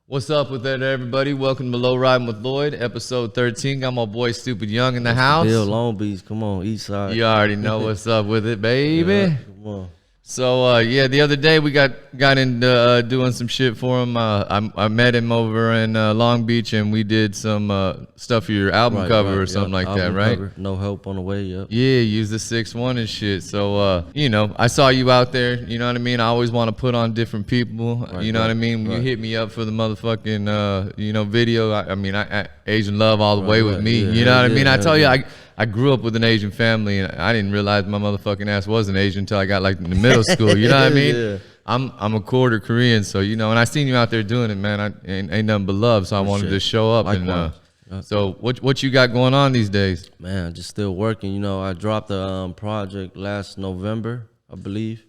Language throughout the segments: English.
What's up with that, everybody? Welcome to Lowriding with Lloyd, episode 13. Got my boy Stupid Young in the house. Bill Long Beach, come on, east side. You already know what's up with it, baby. Yeah, come on. So, the other day we got into doing some shit for him. I met him over in Long Beach, and we did some stuff for your album cover or something like that, right? Cover. No help on the way, yep. Yeah, use the 6-1 and shit. So, I saw you out there, you know what I mean? I always want to put on different people, you know what I mean? When you hit me up for the motherfucking, video, I Asian love all the way with me, you know what I mean? I tell you, I grew up with an Asian family, and I didn't realize my motherfucking ass wasn't Asian until I got like in the middle school. You know what I mean? Yeah. I'm a quarter Korean, so and I seen you out there doing it, man. I ain't nothing but love, so I wanted to show up. Likewise. And so what you got going on these days? Man, just still working. I dropped a project last November, I believe.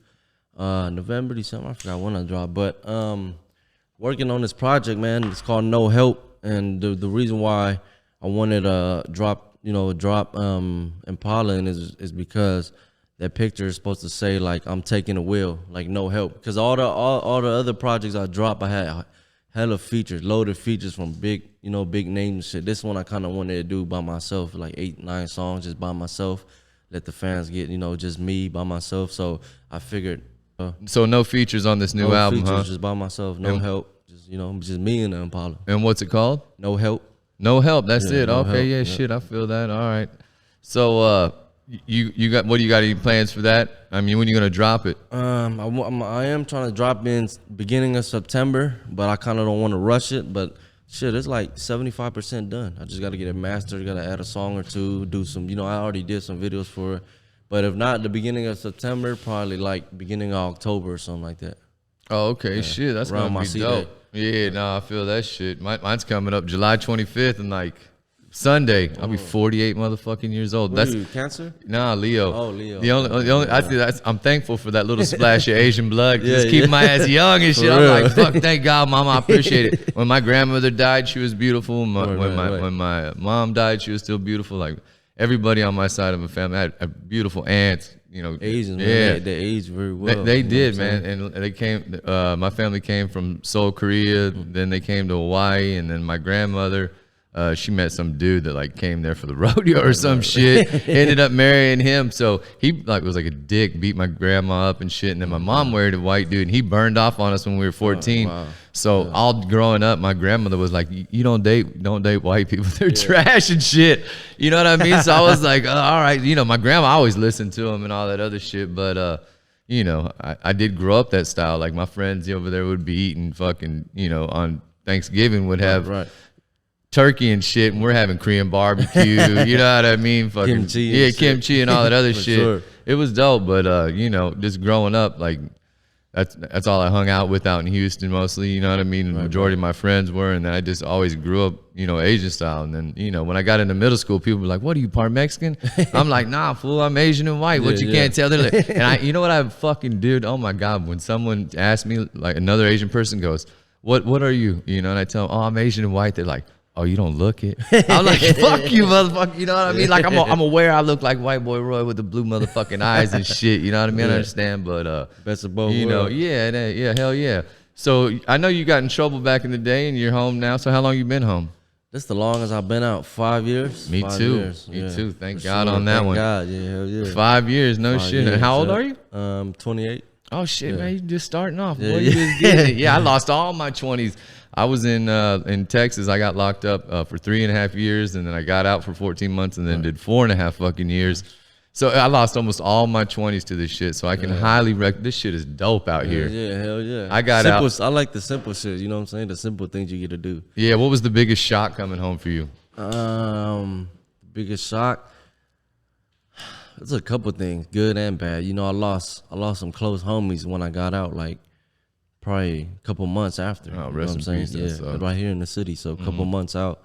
November, December, I forgot when I dropped, but working on this project, man. It's called No Help, and the reason why I wanted to drop Impala in is because that picture is supposed to say like I'm taking the wheel, like no help. Because all the other projects I dropped, I had hella features, loaded features from big names and shit. This one I kind of wanted to do by myself, like 8-9 songs just by myself. Let the fans get just me by myself. So I figured. So no features on this new album, features, huh? Just by myself, no help. Just me and the Impala. And what's it called? No Help. No help. That's it. No okay. help. Shit. I feel that. All right. So, you got what? You got any plans for that? I mean, when you gonna drop it? I am trying to drop in beginning of September, but I kind of don't want to rush it. But shit, it's like 75% done. I just got to get it mastered. Got to add a song or two. Do some. I already did some videos for it. But if not, the beginning of September, probably like beginning of October or something like that. Oh, okay. Yeah. Shit, that's gonna be dope. Yeah, no, I feel that shit. Mine's coming up July 25th and like Sunday. I'll be 48 motherfucking years old. That's Cancer? Nah, Leo. Oh, Leo. The only I'm thankful for that little splash of Asian blood. Just keeping my ass young and shit. I'm like, fuck, thank God, mama, I appreciate it. When my grandmother died, she was beautiful. When my mom died, she was still beautiful. Like everybody on my side of the family, I had a beautiful aunt. Asians, man, they aged very well. They did, man, and they came. My family came from Seoul, Korea. Then they came to Hawaii, and then my grandmother, she met some dude that like came there for the rodeo or some shit. Ended up marrying him, so he was like a dick, beat my grandma up and shit. And then my mom married a white dude, and he burned off on us when we were 14. Wow. So all growing up, my grandmother was like, "You don't date white people. They're trash and shit." You know what I mean? So I was like, "All right." My grandma always listened to him and all that other shit. But I did grow up that style. Like my friends over there would be eating fucking, on Thanksgiving would have turkey and shit, and we're having Korean barbecue. You know what I mean? Fucking kimchi and all that other shit. Sure. It was dope, but just growing up, like. That's all I hung out with out in Houston mostly, you know what I mean? The majority of my friends were, and then I just always grew up, Asian style. And then, when I got into middle school, people were like, "What are you, part Mexican?" I'm like, "Nah, fool, I'm Asian and white. What you can't tell?" They're like, and you know what I fucking did? Oh my God, when someone asks me, like another Asian person goes, "What are you?" And I tell them, "Oh, I'm Asian and white." They're like, "Oh, you don't look it." I'm like, "Fuck you, motherfucker." You know what I mean? Like I'm aware I look like white boy Roy with the blue motherfucking eyes and shit. You know what I mean? I understand, but best of both worlds. Yeah, hell yeah. So I know you got in trouble back in the day, and you're home now. So how long you been home? This the longest I've been out. 5 years. Me too. Me too. Thank God on that one. God, yeah, hell yeah. 5 years, no shit. Years, and how old are you? 28. Oh shit, man, you just starting off. Boy, you just getting it. Yeah, I lost all my 20s. I was in Texas. I got locked up for 3.5 years, and then I got out for 14 months, and then did 4.5 fucking years. So I lost almost all my 20s to this shit. So I can highly recommend. This shit is dope out here. Yeah, hell yeah. I got out. I like the simple shit. You know what I'm saying? The simple things you get to do. Yeah. What was the biggest shock coming home for you? Biggest shock. There's a couple things, good and bad. I lost some close homies when I got out. Like. Probably a couple months after. Oh, rest in peace. Yeah, right here in the city. So a couple months out,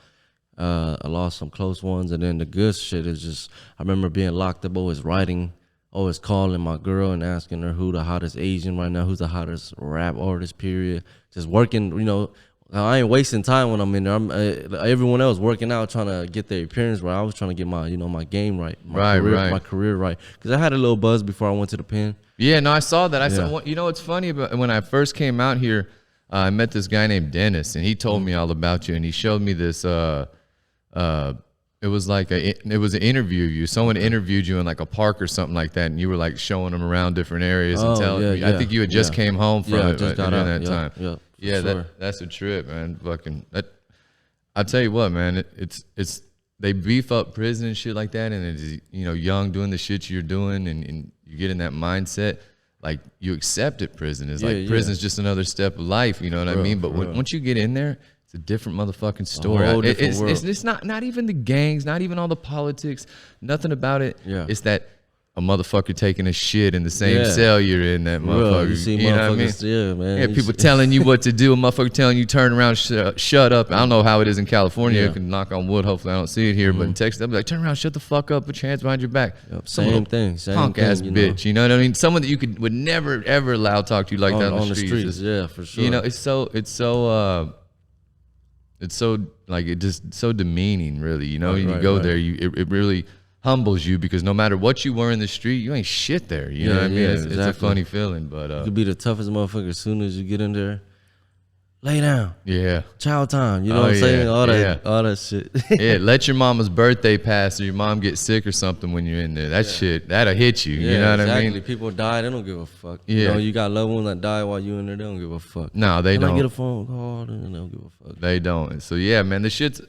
I lost some close ones. And then the good shit is just, I remember being locked up, always writing, always calling my girl and asking her who the hottest Asian right now, who's the hottest rap artist, period. Just working, I ain't wasting time when I'm in there. Everyone else working out, trying to get their appearance right. I was trying to get my, my game right, my career right. Because I had a little buzz before I went to the pen. Yeah, no, I saw that. I saw. What's funny about when I first came out here, I met this guy named Dennis, and he told me all about you, and he showed me this. It was like it was an interview of you. Someone interviewed you in like a park or something like that, and you were like showing them around different areas and telling me. I think you had just came home from it just got during out. that time. Yeah, sure. That's a trip, man. Fucking that. I tell you what, man. It's they beef up prison and shit like that, and it's, you know, young doing the shit you're doing, and you get in that mindset. Like you accept it. Prison is like prison's just another step of life. You know what I mean? But once you get in there, it's a different motherfucking story. It's not even the gangs, not even all the politics, nothing about it. Yeah. It's that a motherfucker taking a shit in the same cell you're in. That motherfucker. You see you know what I mean? Yeah, man. Yeah, people telling you what to do. A motherfucker telling you turn around, shut up. I don't know how it is in California. You can knock on wood. Hopefully I don't see it here. But in Texas, they'll be like, turn around, shut the fuck up, put your hands behind your back. Same thing. Punk ass bitch. You know what I mean? Someone that you would never ever allow to talk to you like that on the streets. Yeah, for sure. You know, it's so like it just so demeaning, really. You know, you go there, it really humbles you, because no matter what you were in the street, you ain't shit there. You know what I mean? It's a funny feeling, but you could be the toughest motherfucker as soon as you get in there. Lay down. Yeah. Child time. You know what I'm saying? All that shit. Yeah. Let your mama's birthday pass, or your mom get sick or something when you're in there. That shit, that'll hit you. You know what I mean? People die, they don't give a fuck. Yeah. You know, you got loved ones that die while you in there, they don't give a fuck. No, they don't. I get a phone call, they don't give a fuck. They don't. So yeah, man, the shit's,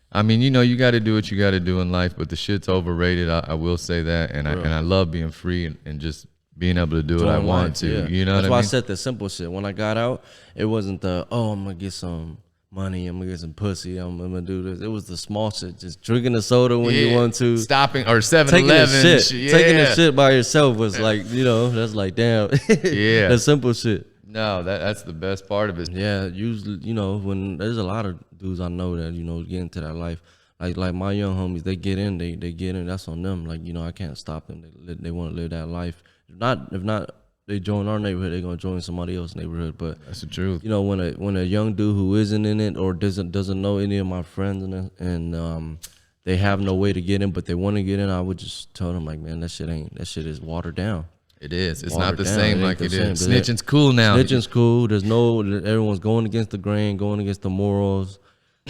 I mean, you know, you got to do what you got to do in life, but the shit's overrated. I will say that, and I love being free and just being able to do what I want to. Yeah. You know what I mean? That's why I said the simple shit. When I got out, it wasn't the, oh, I'm going to get some money, I'm going to get some pussy, I'm going to do this. It was the small shit, just drinking the soda when you want to. Stopping, or 7-Eleven. Taking the shit by yourself was like, you know, that's like, damn. Yeah. That's simple shit. No, that's the best part of it. Yeah, usually, you know, when there's a lot of dudes I know that, you know, get into that life. Like my young homies, they get in, they get in. That's on them. Like, you know, I can't stop them. They want to live that life. If not, they join our neighborhood, they're gonna join somebody else's neighborhood. But that's the truth. You know, when a young dude who isn't in it or doesn't know any of my friends and they have no way to get in, but they want to get in, I would just tell them like, man, that shit is watered down. It is. It's not the same like it is. Snitching's cool now. Snitching's cool. Everyone's going against the grain, going against the morals.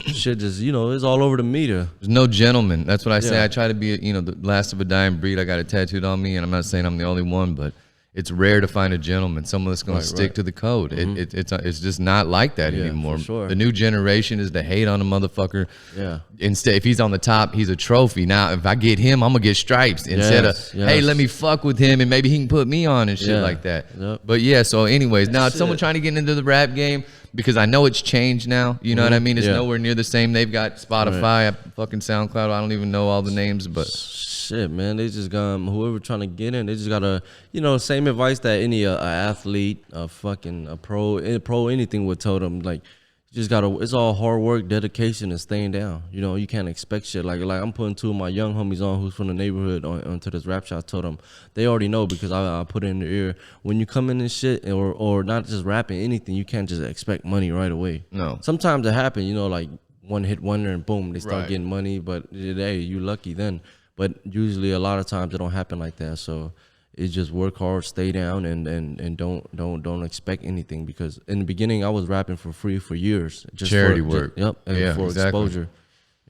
Shit just, you know, it's all over the media. There's no gentleman. That's what I say. I try to be, you know, the last of a dying breed. I got it tattooed on me, and I'm not saying I'm the only one, but it's rare to find a gentleman, someone that's going to stick to the code. It's just not like that anymore. For sure. The new generation is to hate on a motherfucker. Yeah. Instead, if he's on the top, he's a trophy. Now, if I get him, I'm gonna get stripes. Instead of, hey, let me fuck with him and maybe he can put me on and shit like that. Yep. But yeah, so anyways, now it's someone trying to get into the rap game, because I know it's changed now. You know what I mean? It's nowhere near the same. They've got Spotify, fucking SoundCloud. I don't even know all the names, but shit, man, they just got whoever trying to get in. They just gotta, you know, same advice that any athlete, a pro, anything would tell them. Like, you just gotta. It's all hard work, dedication, and staying down. You know, you can't expect shit. Like I'm putting two of my young homies on who's from the neighborhood onto this rap shot. I told them they already know, because I put it in their ear. When you come in and shit, or not just rapping, anything, you can't just expect money right away. No. Sometimes it happens. You know, like one hit wonder and boom, they start getting money. But hey, you lucky then. But usually, a lot of times it don't happen like that. So it's just work hard, stay down, and don't expect anything. Because in the beginning, I was rapping for free for years. Just charity work. And for exposure.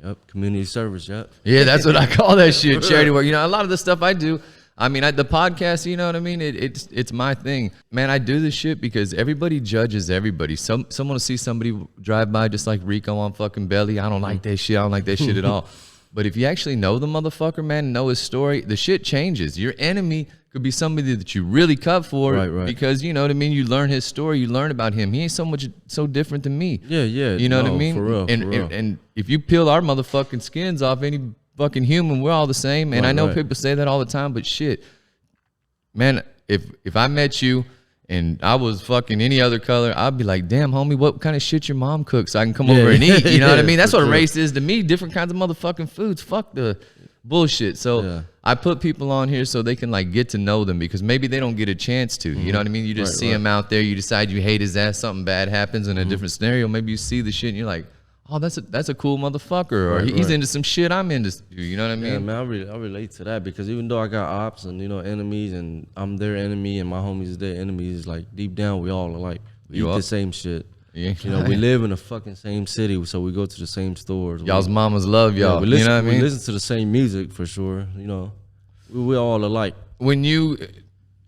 Yep, community service. Yep. Yeah, that's what I call that shit, charity work. You know, a lot of the stuff I do. I mean, the podcast, you know what I mean? It's my thing. Man, I do this shit because everybody judges everybody. Someone will see somebody drive by just like Rico on fucking Belly. I don't like that shit. I don't like that shit at all. But if you actually know the motherfucker, man, know his story, the shit changes. Your enemy could be somebody that you really cut for, because, you know what I mean? You learn his story, you learn about him. He ain't so different than me. Yeah. You know what I mean? For real, and if you peel our motherfucking skins off any fucking human, we're all the same. And I know people say that all the time, but shit, man, if I met you and I was fucking any other color, I'd be like, damn, homie, what kind of shit your mom cooks so I can come over and eat? You know what I mean? That's what a race is to me. Different kinds of motherfucking foods. Fuck the bullshit. So I put people on here so they can like get to know them, because maybe they don't get a chance to. You know what I mean? You just see him out there. You decide you hate his ass. Something bad happens in a different scenario. Maybe you see the shit and you're like, oh, that's a cool motherfucker, or he's into some shit I'm into. You know what I mean? Yeah, man, I relate to that, because even though I got ops and, you know, enemies, and I'm their enemy and my homies is their enemies, like deep down we all are like, we eat the same shit. Yeah. You know, we live in the fucking same city, so we go to the same stores. Y'all's mamas love y'all. We listen, you know what I mean? We listen to the same music for sure. You know, we're all alike. When you,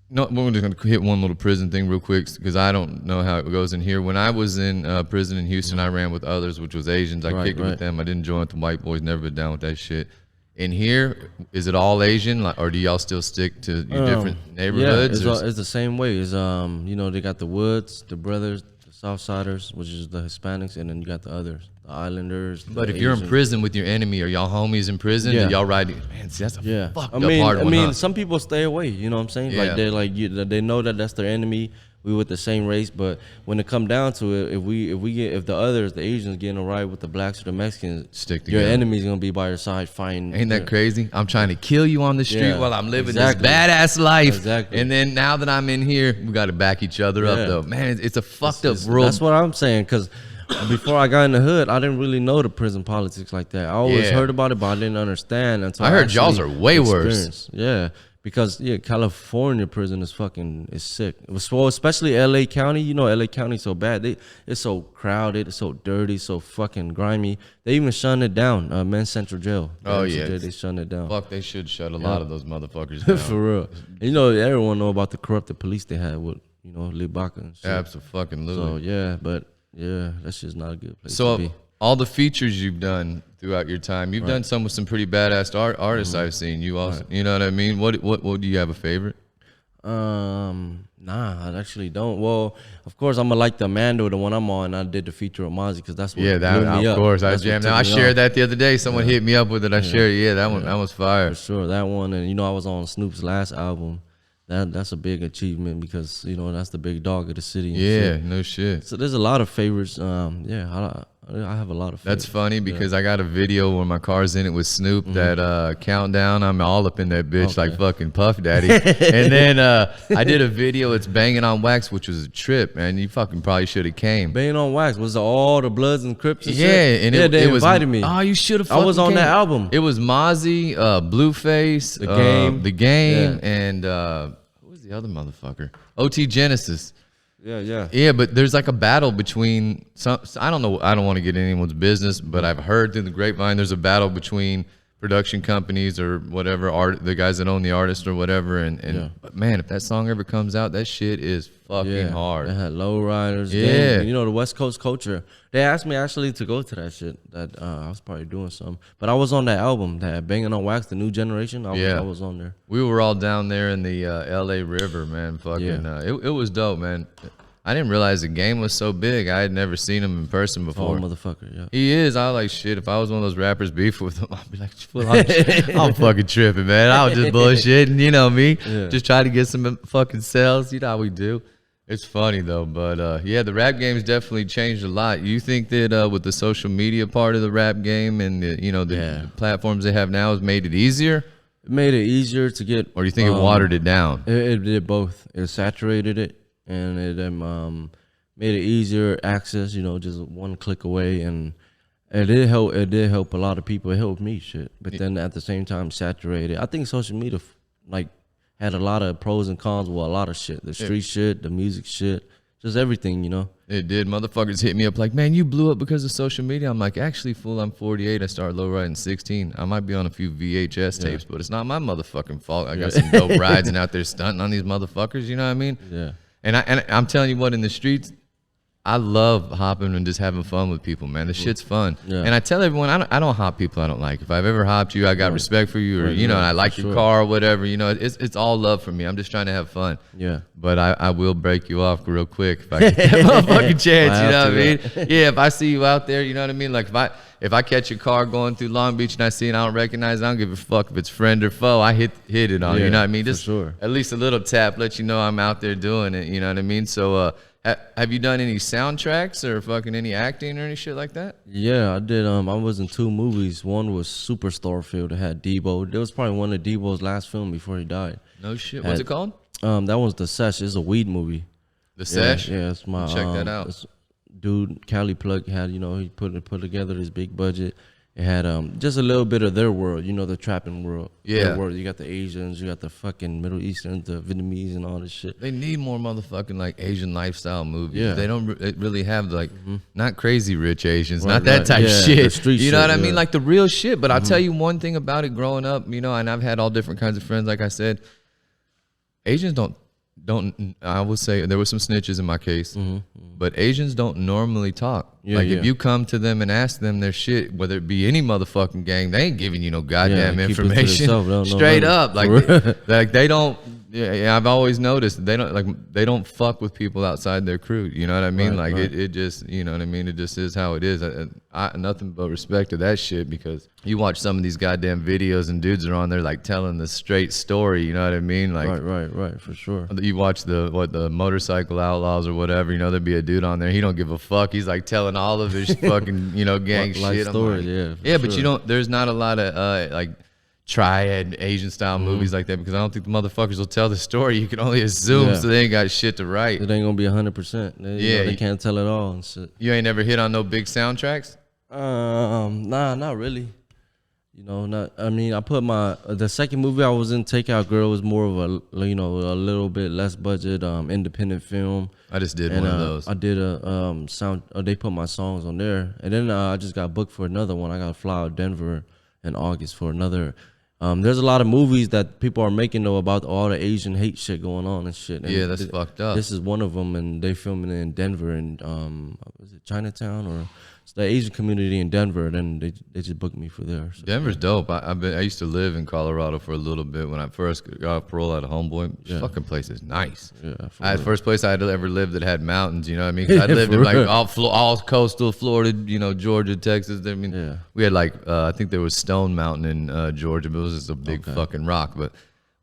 no, we're just gonna hit one little prison thing real quick because I don't know how it goes in here. When I was in prison in Houston, I ran with others, which was Asians. I kicked it with them. I didn't join with the white boys. Never been down with that shit. In here, is it all Asian, like, or do y'all still stick to your different neighborhoods? Yeah, it's the same way. It's you know, they got the Woods, the Brothers, the Southsiders, which is the Hispanics, and then you got the others, the Islanders. But if you're in prison with your enemy, are y'all homies in prison? Yeah. Do y'all ride? Man, see, that's a fucked up hard one. I mean, huh? some people stay away. You know what I'm saying? Yeah. Like they know that that's their enemy. We with the same race, but when it come down to it, if the others, the Asians, getting a ride with the blacks or the Mexicans, stick together. Your enemy's gonna be by your side fighting. Ain't that crazy? I'm trying to kill you on the street while I'm living this badass life. Exactly. And then now that I'm in here, we got to back each other up, though. Man, it's a fucked up world. That's what I'm saying, because before I got in the hood, I didn't really know the prison politics like that. I always heard about it, but I didn't understand until I heard y'all's are way worse. Yeah. Because California prison is sick. Well, especially LA County. You know, LA County's so bad. It's so crowded, it's so dirty, so fucking grimy. They even shut it down. Men's Central Jail. They shut it down. Fuck, they should shut a lot of those motherfuckers down. For real. And you know, everyone know about the corrupted police they had with Libaka and shit. Absolutely. So that's just not a good place so to be. All the features you've done throughout your time, you've done some with some pretty badass artists I've seen. You also, you know what I mean? What do you have a favorite? Nah, I actually don't. Well, of course, I'm gonna like the Mando, the one I'm on. I did the feature of Mozzie because that's what blew me up. Of course, I That's what jammed. took I me shared off. that the other day. Someone hit me up with it. I shared it. Yeah, that was fire. For sure, that one. And I was on Snoop's last album. That's a big achievement because that's the big dog of the city. Yeah, no shit. So there's a lot of favorites. I have a lot of favorites. That's funny because I got a video where my car's in it with Snoop, that countdown. I'm all up in that bitch like fucking Puff Daddy. And then I did a video, it's Banging on Wax, which was a trip, man. You fucking probably should have came. Banging on Wax was all the Bloods and Crips and shit? And they it was, invited me. Oh, you should have. I was on that album. It was Mozzie, Blueface, The Game, and who was the other motherfucker? OT Genesis. Yeah, but there's like a battle between some. I don't know. I don't want to get in anyone's business, but I've heard through the grapevine there's a battle between production companies or whatever, the guys that own the artist or whatever. But man, if that song ever comes out, that shit is fucking hard. They had Lowriders. Yeah, the West Coast culture. They asked me actually to go to that shit. That I was probably doing something, but I was on that album, that Banging on Wax, the New Generation. I was on there. We were all down there in the L.A. River, man. Fucking, it was dope, man. I didn't realize the Game was so big. I had never seen him in person before. Motherfucker, yeah. He is. I like shit. If I was one of those rappers beef with him, I'd be like, I'm fucking tripping, man. I was just bullshitting, you know me. Just try to get some fucking sales. You know how we do. It's funny though, but the rap game's definitely changed a lot. You think that with the social media part of the rap game and the platforms they have now has made it easier? It made it easier to get. Or do you think it watered it down? It did both. It saturated it. And it made it easier access, just one click away, and it did help. It did help a lot of people. It helped me, shit. But then at the same time, saturated. I think social media had a lot of pros and cons with a lot of shit. The street shit, the music shit, just everything, It did. Motherfuckers hit me up like, man, you blew up because of social media. I'm like, actually, fool, I'm 48. I started Lowriding 16. I might be on a few VHS tapes, but it's not my motherfucking fault. I got some dope rides and out there stunting on these motherfuckers. You know what I mean? Yeah. And I'm telling you what, in the streets, I love hopping and just having fun with people, man. The shit's fun. Yeah. And I tell everyone, I don't hop people I don't like. If I've ever hopped you, I got respect for you, or and I like your car or whatever. It's all love for me. I'm just trying to have fun. Yeah. But I will break you off real quick if I get that motherfucking chance. You know what I mean? Yeah. If I see you out there, you know what I mean. Like if I catch your car going through Long Beach and I see it, and I don't recognize it, I don't give a fuck if it's friend or foe. I hit it on. You know what I mean? Just at least a little tap, let you know I'm out there doing it. You know what I mean? So. Have you done any soundtracks or fucking any acting or any shit like that? Yeah, I did. I was in 2 movies. One was Super Starfield. It had Debo. It was probably one of Debo's last film before he died. No shit. What's it called? That was The Sesh. It's a weed movie. The Sesh? Yeah, it's my check that out. Dude, Cali Plug had, he put together this big budget. it had just a little bit of their world, you know, the trapping world. Yeah. Their world. You got the Asians, you got the fucking Middle Easterns, the Vietnamese, and all this shit. They need more motherfucking like Asian lifestyle movies. Yeah. They don't really have like not crazy rich Asians, Right, not that right. type Yeah, shit. the street You know shit, what I mean? yeah. Like the real shit. But I'll tell you one thing about it growing up, you know, and I've had all different kinds of friends, like I said. Asians don't I would say there were some snitches in my case, but Asians don't normally talk. Yeah, like yeah. if you come to them and ask them their shit, whether it be any motherfucking gang, they ain't giving you no goddamn keep it to information. themselves. They don't know Straight nothing. up, like like they don't. Yeah, I've always noticed they don't fuck with people outside their crew. You know what I mean? Right, like right. it just, you know what I mean? It just is how it is. I nothing but respect to that shit, because you watch some of these goddamn videos and dudes are on there like telling the straight story. You know what I mean? Like Right, for sure. you watch the motorcycle outlaws or whatever. You know, there'd be a dude on there. He don't give a fuck. He's like telling all of his fucking gang Life shit. I'm stories, like, yeah, for but you sure. don't. There's not a lot of like triad Asian style movies like that, because I don't think the motherfuckers will tell the story. You can only assume, Yeah. so they ain't got shit to write. It ain't gonna be 100%. Yeah, They you- can't tell it all and shit. You ain't never hit on no big soundtracks? Nah, not really. You know, not. I mean, I put the second movie I was in, Takeout Girl, was more of a, you know, a little bit less budget, independent film. I just did And one of those. I did a sound. They put my songs on there, and then I just got booked for another one. I got to fly out Denver in August for another. There's a lot of movies that people are making though about all the Asian hate shit going on and shit. And Yeah, that's fucked up. This is one of them, and they filming it in Denver and was it Chinatown or it's the Asian community in Denver? And then they just booked me for there. So. Denver's dope. I used to live in Colorado for a little bit when I first got off parole at a homeboy. Yeah. Fucking place is nice. Yeah, for I had real. first place I had ever lived that had mountains. You know what I mean? 'Cause I lived in For like real. all coastal Florida, you know, Georgia, Texas. I mean, Yeah. we had like I think there was Stone Mountain in Georgia, but it was just a big fucking rock. But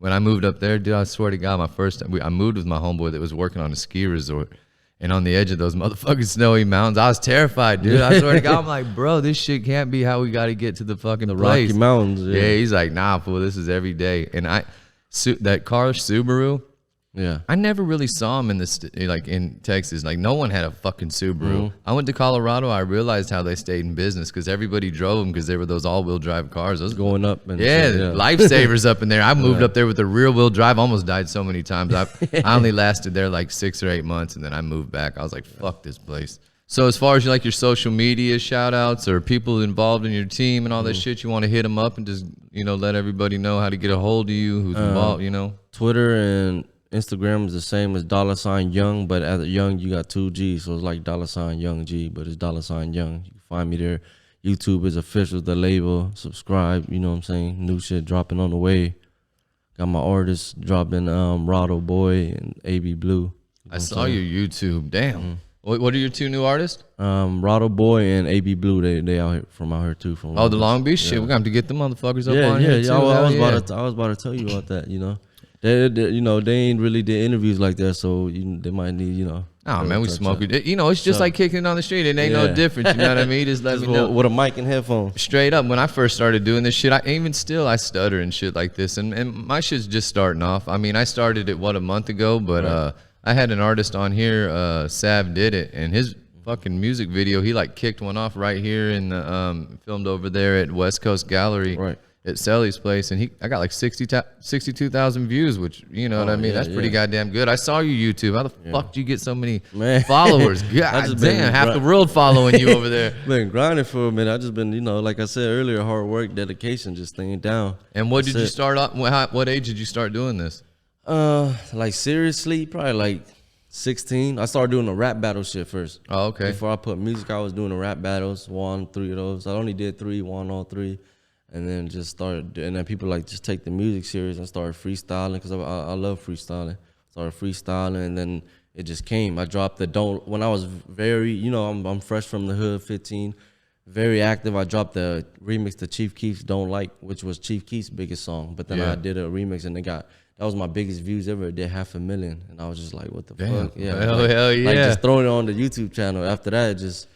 when I moved up there, dude, I swear to God, I moved with my homeboy that was working on a ski resort. And on the edge of those motherfucking snowy mountains, I was terrified, dude. I swear to God, I'm like, bro, this shit can't be how we got to get to the fucking place. Rocky Mountains. Yeah, Yeah, he's like, nah, fool, this is every day. And that car, Subaru, yeah. I never really saw him in Texas. Like, no one had a fucking Subaru. I went to Colorado, I realized how they stayed in business, because everybody drove them because they were those all-wheel drive cars. Those Going up and yeah, shit, lifesavers up in there. I moved up there with a rear-wheel drive. Almost died so many times. I only lasted there like 6 or 8 months, and then I moved back. I was like, fuck this place. So as far as your social media shout-outs or people involved in your team and all that shit, you want to hit them up and just, you know, let everybody know how to get a hold of you, who's involved, you know? Twitter and Instagram is the same as $Young, but as a Young you got 2 G's, so it's like $Young G, but it's $Young. You can find me there. YouTube is official, the label. Subscribe, you know what I'm saying? New shit dropping on the way. Got my artists dropping, Rado Boy and AB Blue. I saw your YouTube. Damn. What are your 2 new artists? Rado Boy and AB Blue, they out here too. From Oh, the Long Beach shit. We're going to have to get them motherfuckers up on here, too. I was Hell yeah. I was about to tell you about that. You know, they you know they ain't really did interviews like that, so they might need, you know. Oh, man, we touch smoke up. it. You know, it's just like kicking it on the street. It ain't no Yeah. different. You know what I mean? Just let me know. With a mic and headphones. Straight up, when I first started doing this shit, I stutter and shit like this, and my shit's just starting off. I mean, I started it a month ago, but I had an artist on here, Sav did it, and his fucking music video, he like kicked one off right here in the filmed over there at West Coast Gallery, Right. at Sally's place, and I got like 62,000 views, which, you know what I mean, yeah, that's pretty yeah. goddamn good. I saw your YouTube. How the fuck do you get so many Man. followers? I God just been damn, half the gri- world following you over there. Been grinding for a minute. I just been, you know, like I said earlier, hard work, dedication, just staying down. And what did That's you it. start off? What age did you start doing this? Like seriously, probably like 16. I started doing the rap battle shit first. Oh, okay. Before I put music, I was doing the rap battles, won 3 of those. I only did 3, won all 3, and then just started. And then people like just take the music serious and started freestyling because I love freestyling. Started freestyling, and then it just came. I dropped when I was very, you know, I'm fresh from the hood, 15, very active. I dropped the remix to Chief Keef's "Don't Like," which was Chief Keef's biggest song. But then Yeah. I did a remix, and that was my biggest views ever. It did 500,000, and I was just like, "What the Damn. fuck?" Yeah, Hell yeah. like just throwing it on the YouTube channel. After that, it just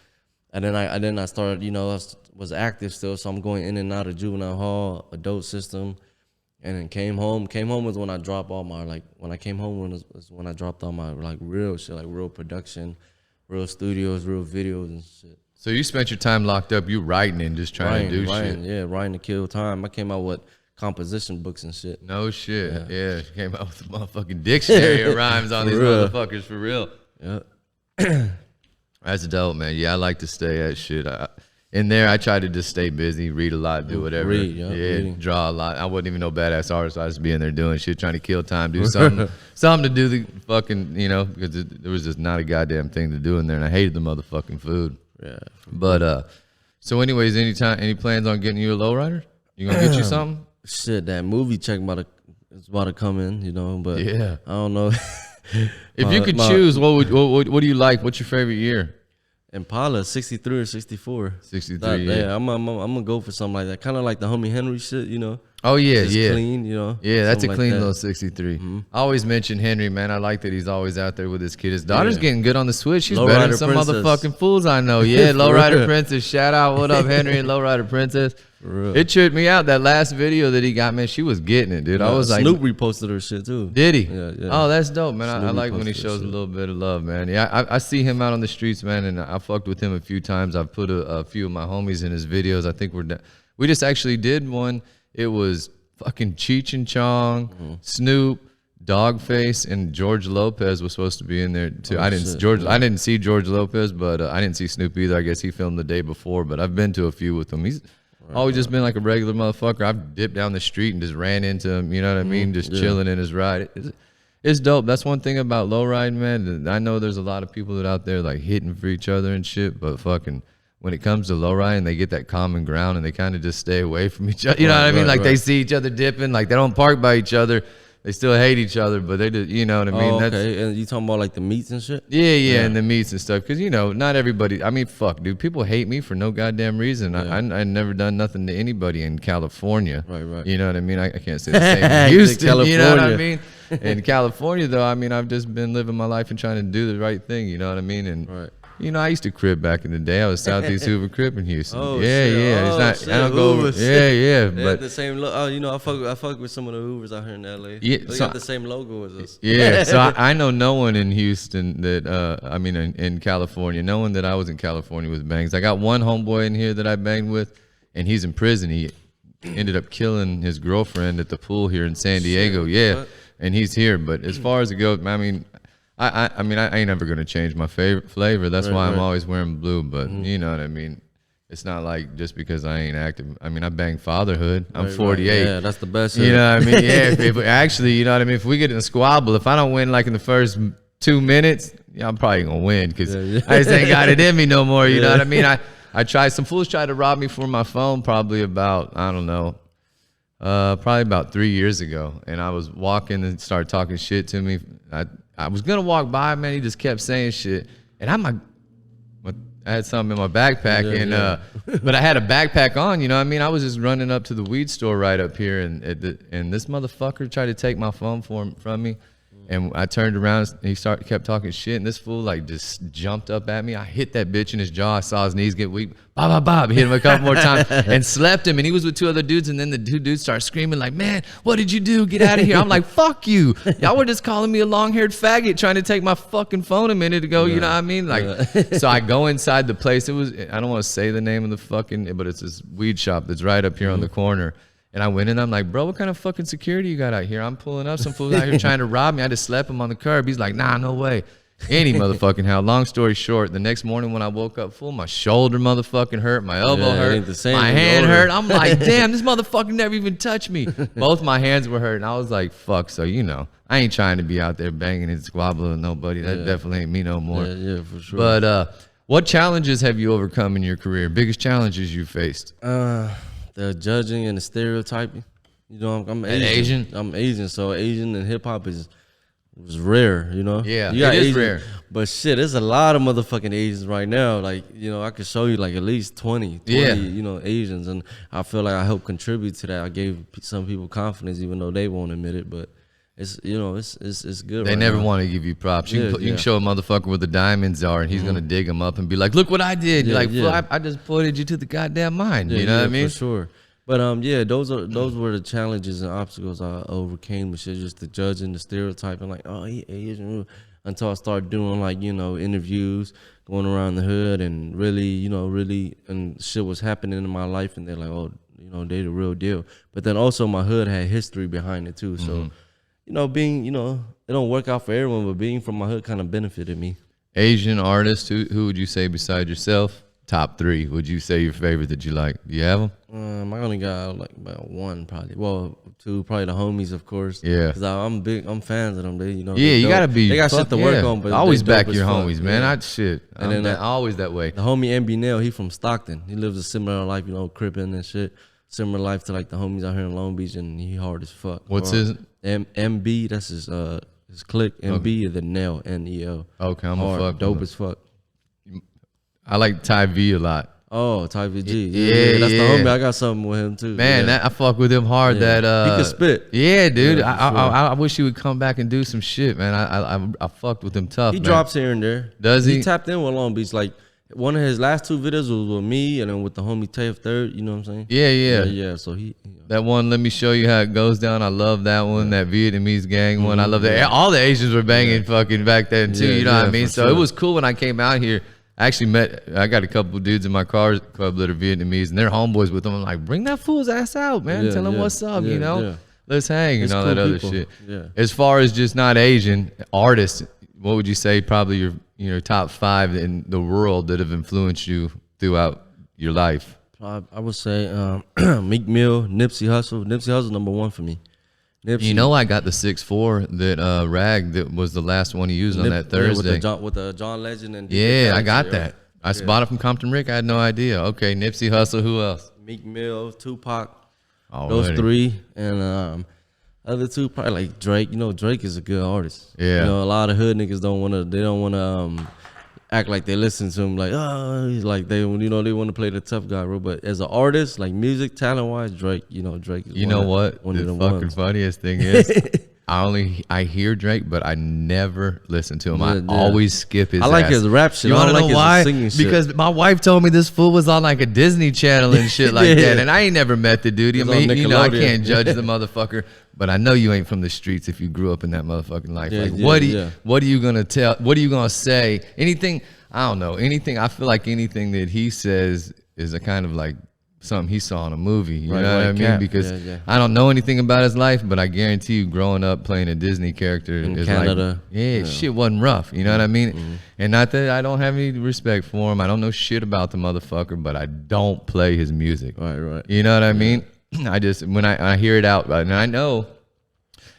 and then I started, you know, I was active still, so I'm going in and out of juvenile hall, adult system, and then came home. Came home was when I dropped all my when I came home was when I dropped all my real shit, like real production, real studios, real videos and shit. So you spent your time locked up, you writing and just trying to do shit. Yeah, writing to kill time. I came out with composition books and shit. No shit. Yeah, she came out with a motherfucking dictionary of rhymes on these motherfuckers for real. Yeah. That's dope, man. Yeah, I like to stay at shit. In there, I try to just stay busy, read a lot, do whatever. Reading. Draw a lot. I wasn't even no badass artist. I just be in there doing shit, trying to kill time, do something, something to do the fucking, because there was just not a goddamn thing to do in there, and I hated the motherfucking food. Yeah. But so, anyways, any plans on getting you a lowrider? You gonna get you something? Shit, that movie check is about to come in, but yeah, I don't know. If you could choose, what do you like? What's your favorite year? Impala, 63 or 64. 63. Yeah, I'm gonna go for something like that. Kind of like the homie Henry shit, Oh yeah, Just yeah. clean, Yeah, that's a something clean like that. little 63. Mm-hmm. I always mention Henry, man. I like that he's always out there with his kid. His daughter's getting good on the Switch. She's better than Lowrider some Princess. motherfucking fools I know. Yeah, Lowrider Princess. Shout out. What up, Henry and Lowrider Princess? For real. It tripped me out. That last video that he got, man, she was getting it, dude. I was like, Snoop reposted her shit too. did he? Yeah. Oh, that's dope, man. I Snoop like when he reposted that shows a shit. little bit of love, man. Yeah, I see him out on the streets, man, and I fucked with him a few times. I've put a few of my homies in his videos. I think we just actually did one. It was fucking Cheech and Chong, Snoop, Dogface, and George Lopez was supposed to be in there too. Oh, I didn't shit. I didn't see George Lopez, but I didn't see Snoop either. I guess he filmed the day before, but I've been to a few with him. He's always just been like a regular motherfucker. I've dipped down the street and just ran into him, you know what I mean? Just chilling in his ride. It's dope. That's one thing about lowriding, man. I know there's a lot of people that out there like hitting for each other and shit, but fucking when it comes to lowriding, they get that common ground and they kind of just stay away from each other. You know what I mean? Like they see each other dipping, like they don't park by each other. They still hate each other, but they just, you know what I mean? Oh, okay. And you talking about like the meats and shit? Yeah, and the meats and stuff. Because, not everybody, I mean, fuck, dude. People hate me for no goddamn reason. Yeah. I never done nothing to anybody in California. Right. You know what I mean? I can't say the same in Houston. You know what I California. mean? In California, though, I mean, I've just been living my life and trying to do the right thing. You know what I mean? And, Right. I used to crib back in the day. I was Southeast Hoover crib in Houston. Oh, yeah. shit. It's Oh, not, shit. I don't go over. Hoovers. They But have the same look. Oh, I fuck with some of the Hoovers out here in LA. Yeah, They so- got the same logo as us. yeah, so I know no one in Houston that, in California, no one that I was in California with bangs. I got one homeboy in here that I banged with, and he's in prison. He ended up killing his girlfriend at the pool here in San Diego. Yeah, What? and he's here. But as far as it goes, I mean, I ain't never gonna change my favorite flavor. That's why I'm always wearing blue. But you know what I mean. It's not like just because I ain't active. I mean, I bang fatherhood. I'm 48. Yeah, that's the best. You know what I mean? Yeah. Actually, you know what I mean? If we get in a squabble, if I don't win like in the first 2 minutes, I'm probably going to win because I just ain't got it in me no more. You know what I mean? I tried, some fools tried to rob me for my phone probably about, I don't know, probably about 3 years ago. And I was walking and started talking shit to me. I was going to walk by, man. He just kept saying shit. And I had something in my backpack, but I had a backpack on, you know what I mean? I was just running up to the weed store right up here, and this motherfucker tried to take my phone from me. And I turned around and he kept talking shit, and this fool like just jumped up at me. I hit that bitch in his jaw. I saw his knees get weak. Bob. Hit him a couple more times and slept him. And he was with two other dudes, and then the two dudes started screaming like, "Man, what did you do? Get out of here!" I'm like, "Fuck you! Y'all were just calling me a long-haired faggot trying to take my fucking phone a minute ago." You know what I mean? Like, so I go inside the place. I don't want to say the name of the fucking, but it's this weed shop that's right up here on the corner. And I went in, I'm like, "Bro, what kind of fucking security you got out here? I'm pulling up, some fools out here trying to rob me. I just slapped him on the curb." He's like, "Nah, no way." Any motherfucking how. Long story short, the next morning when I woke up full, my shoulder motherfucking hurt, my elbow It hurt, ain't the same my when you're hand older. hurt. I'm like, damn, this motherfucker never even touched me. Both my hands were hurt, and I was like, fuck. So, I ain't trying to be out there banging and squabbling with nobody. That definitely ain't me no more. Yeah, for sure. But what challenges have you overcome in your career? Biggest challenges you faced? The judging and the stereotyping. I'm Asian. Asian? I'm Asian, so Asian and hip hop is rare. Yeah, you got it is Asian, rare. But shit, there's a lot of motherfucking Asians right now. Like, I could show you like at least 20 Asians, and I feel like I helped contribute to that. I gave some people confidence, even though they won't admit it. But it's good. They right never now. want to give you props. You Yeah. can show a motherfucker where the diamonds are, and he's gonna dig them up and be like, "Look what I did." You're like, "Fool, I just pointed you to the goddamn mine." You know what I mean? For sure. But those were the challenges and obstacles I overcame. Which is just the judging, the stereotyping, like, "Oh, he Asian." until I started doing like, you know, interviews, going around the hood, and really, you know, and shit was happening in my life, and they're like, oh, you know, they the real deal. But then also my hood had history behind it too. So, you know, being, you know, it don't work out for everyone, but being from my hood kind of benefited me. Asian artist, who would you say besides yourself? Top 3. Would you say your favorite that you like? Do you have them? I only got like about 1 probably. Well, 2 probably the homies, of course. Yeah. Cause I'm fans of them. They, you know. Yeah, you dope. gotta be. They got shit to work on, but I always they dope back as your fuck. homies, man. Yeah. And then always that way. The homie MB Nail, he from Stockton. He lives a similar life, you know, crippin' and shit. Similar life to like the homies out here in Long Beach, and he hard as fuck. What's his? MB, that's his clique. MB is the Nail, NEL. Okay, I'm gonna fuck. Dope as fuck. I like Ty V a lot. Oh, Ty VG. Yeah, that's yeah. the homie. I got something with him too. Man, yeah. I fuck with him hard. Yeah. That he can spit. Yeah, dude. Yeah, for sure. I wish he would come back and do some shit, man. I fucked with him tough. He man. drops here and there. Does he? He tapped in with Long Beach. Like one of his last 2 videos was with me, and then with the homie Taif Third. You know what I'm saying? Yeah. So he. That one, let me show you how it goes down. I love that one, that Vietnamese gang one. I love that. All the Asians were banging fucking back then too. You know what I mean? So it was cool when I came out here. I actually I got a couple of dudes in my car club that are Vietnamese, and they're homeboys with them. I'm like, bring that fool's ass out, man. Tell him what's up, you know? Let's hang and all cool that other people. shit. Yeah. As far as just not Asian artists, what would you say probably your top 5 in the world that have influenced you throughout your life? I would say Meek Mill, Nipsey Hussle. Nipsey Hussle #1 for me. Nipsey. You know, I got the 6'4" that Rag that was the last one he used on that Thursday. With the John Legend and yeah, I got that. I bought it from Compton Rick. I had no idea. Okay, Nipsey Hussle. Who else? Meek Mill, Tupac. Alrighty. Those 3, and other 2 probably like Drake. You know, Drake is a good artist. Yeah. You know, a lot of hood niggas don't wanna act like they listen to him like, oh, he's like they want to play the tough guy, bro. But as an artist, like music talent wise, Drake is One of the the fucking ones. funniest thing is I hear Drake, but I never listen to him. I always skip his I like ass. his rap shit. You I wanna don't know like why? his singing shit. Because my wife told me this fool was on like a Disney Channel and shit like Yeah. that, and I ain't never met the dude. I He's mean, on you know, I Nickelodeon. can't judge the motherfucker, but I know you ain't from the streets if you grew up in that motherfucking life. Yeah, Like, yeah, what are you gonna tell? What are you gonna say? Anything? I don't know. Anything? I feel like anything that he says is a kind of like something he saw in a movie. You Right, know what I right, mean? cap. Because Yeah. I don't know anything about his life, but I guarantee you, growing up playing a Disney character In is Canada. like, shit wasn't rough. You know what I mean? And not that I don't have any respect for him. I don't know shit about the motherfucker, but I don't play his music. Right. You know what I mean? I just when I hear it out, and I know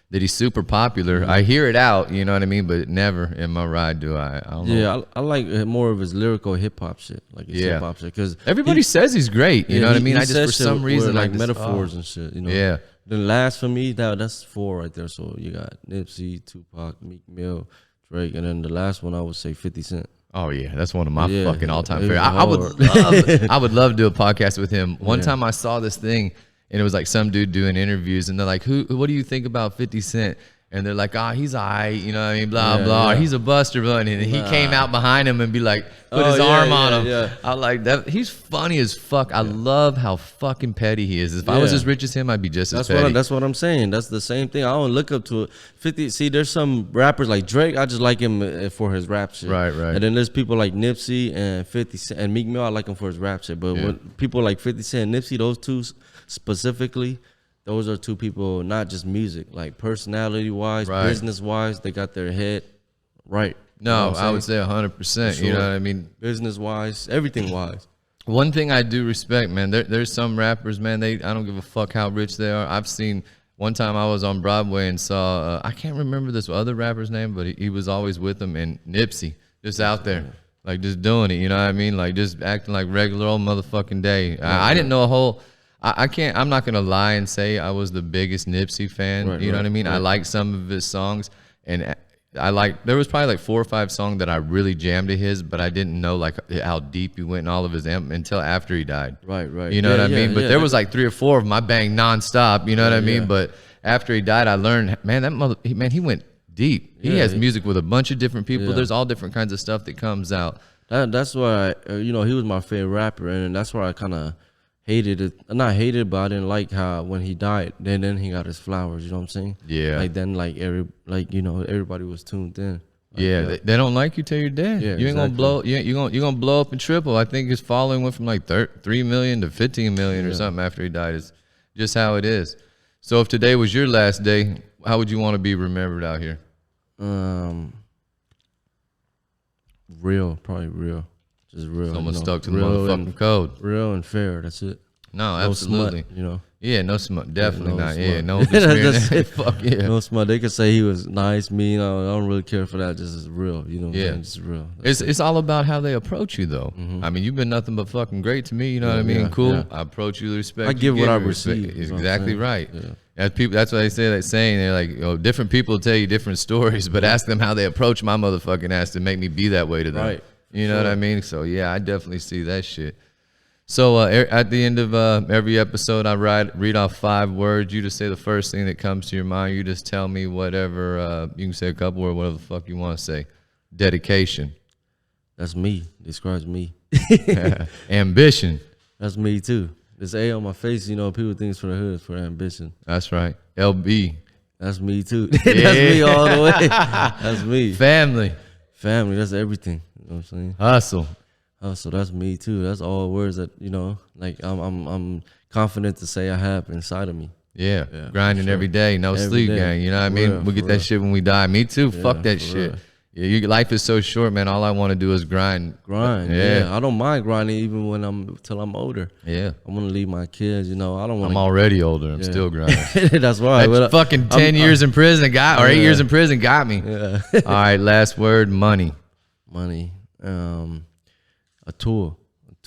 that he's super popular. I hear it out, you know what I mean? But never in my ride do I don't know. Yeah, I like more of his lyrical hip hop shit, like his hip hop shit, because Everybody says he's great. You know what I mean? I just for some reason like I just, metaphors and shit. You know. Yeah. Then last for me, that's 4 right there. So you got Nipsey, Tupac, Meek Mill, Drake, and then the last one I would say 50 Cent. Oh yeah, that's one of my Yeah, fucking all-time it was favorites. hard. I would love to do a podcast with him. One time I saw this thing, and it was like some dude doing interviews, and they're like, what do you think about 50 Cent? And they're like, he's alright, you know what I mean, blah, Yeah, blah. yeah. He's a buster, blah. And he came out behind him and be like, put his yeah, arm on him. yeah. I like that. He's funny as fuck. I love how fucking petty he is. If I was Yeah. as rich as him, I'd be just as That's petty. that's what I'm saying. That's the same thing. I don't look up to it. 50. See, there's some rappers like Drake. I just like him for his rap shit. Right. And then there's people like Nipsey and 50 Cent and Meek Mill. I like him for his rap shit. But when people like 50 Cent and Nipsey, those 2 specifically, those are 2 people, not just music, like personality wise, business wise, they got their head right. No, You know I would say 100%. You know what I mean? Business wise, everything wise. One thing I do respect, man, there's some rappers, man, I don't give a fuck how rich they are. I've seen, one time I was on Broadway and saw, I can't remember this other rapper's name, but he was always with them, and Nipsey, just out there, like just doing it, you know what I mean? Like just acting like regular old motherfucking day. I didn't know a whole, I'm not gonna lie and say I was the biggest Nipsey fan, you know what I mean? I like some of his songs, and there was probably like 4 or 5 songs that I really jammed to his, but I didn't know like how deep he went in all of his until after he died. Right. You know what I mean? But there was like 3 or 4 of them I banged nonstop. You know what I mean? But after he died, I learned, man, he went deep. He has music with a bunch of different people. Yeah. There's all different kinds of stuff that comes out. That's why he was my favorite rapper, and that's why I kind of hated it. Not hated, but I didn't like how when he died, then he got his flowers. You know what I'm saying? Yeah. Like then everybody was tuned in. Yeah, they don't like you till you're dead. Yeah, you ain't gonna blow. You're gonna blow up and triple. I think his following went from like 3 million to 15 million or something after he died. It's just how it is. So if today was your last day, how would you want to be remembered out here? Real, probably real, just real. Someone stuck to the motherfucking code. Real and fair. That's it. No, No absolutely. smut, Yeah, no smut. Definitely no not. smut. Yeah, no smearing. That's it. Fuck yeah. No smut. They could say he was nice, mean. I don't really care for that. Just as real, you know. What I'm saying? Just real. It's all about how they approach you, though. I mean, you've been nothing but fucking great to me. You know what I mean? Cool. Yeah. I approach you with respect. I give what I respect. receive. It's exactly right. Yeah. As people, that's what they say. That saying, they're like, different people tell you different stories, but ask them how they approach my motherfucking ass to make me be that way to them. Right. You know what I mean? So yeah, I definitely see that shit. So at the end of every episode, I read off 5 words. You just say the first thing that comes to your mind. You just tell me whatever. You can say a couple words, whatever the fuck you want to say. Dedication. That's me. Describes me. Ambition. That's me too. This A on my face, you know, people think it's for the hood, for ambition. That's right. LB. That's me too. That's me all the way. That's me. Family. Family. That's everything. You know what I'm saying? Hustle. So that's me too. That's all words that, you know, like I'm confident to say I have inside of me. Yeah. Grinding every day, no sleep, gang. You know what I mean? We get that shit when we die. Me too. Fuck that shit. Yeah, life is so short, man. All I want to do is grind. Yeah. I don't mind grinding even when till I'm older. Yeah. I want to leave my kids, you know. I'm already older. I'm still grinding. That's why. That fucking 10 years in prison or 8 years in prison got me. Yeah. All right, last word, money. Money. A tool.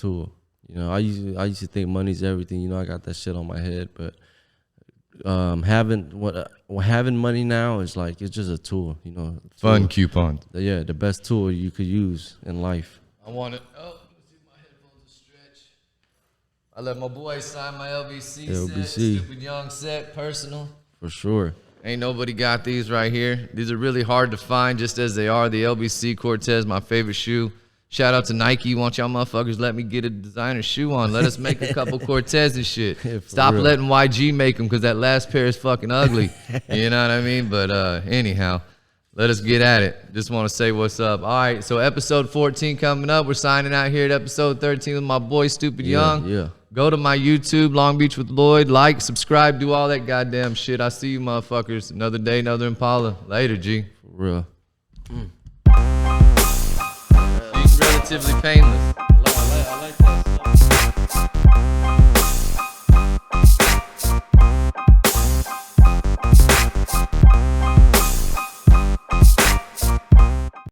You know, I used to think money's everything. You know, I got that shit on my head, but having money now is like, it's just a tool. You know, Fun coupon. Yeah, the best tool you could use in life. I want it. Oh, let's see my headphones to stretch. I let my boy sign my LBC set. Stupid Young set, personal. For sure. Ain't nobody got these right here. These are really hard to find, just as they are. The LBC Cortez, my favorite shoe. Shout out to Nike. Want y'all motherfuckers let me get a designer shoe on. Let us make a couple Cortez and shit. Stop letting YG make them, because that last pair is fucking ugly. You know what I mean? But anyhow, let us get at it. Just want to say what's up. All right, so episode 14 coming up. We're signing out here at episode 13 with my boy Stupid Young. Yeah. Go to my YouTube, Long Beach with Lloyd. Like, subscribe, do all that goddamn shit. I see you motherfuckers. Another day, another Impala. Later, G. For real. Relatively painless.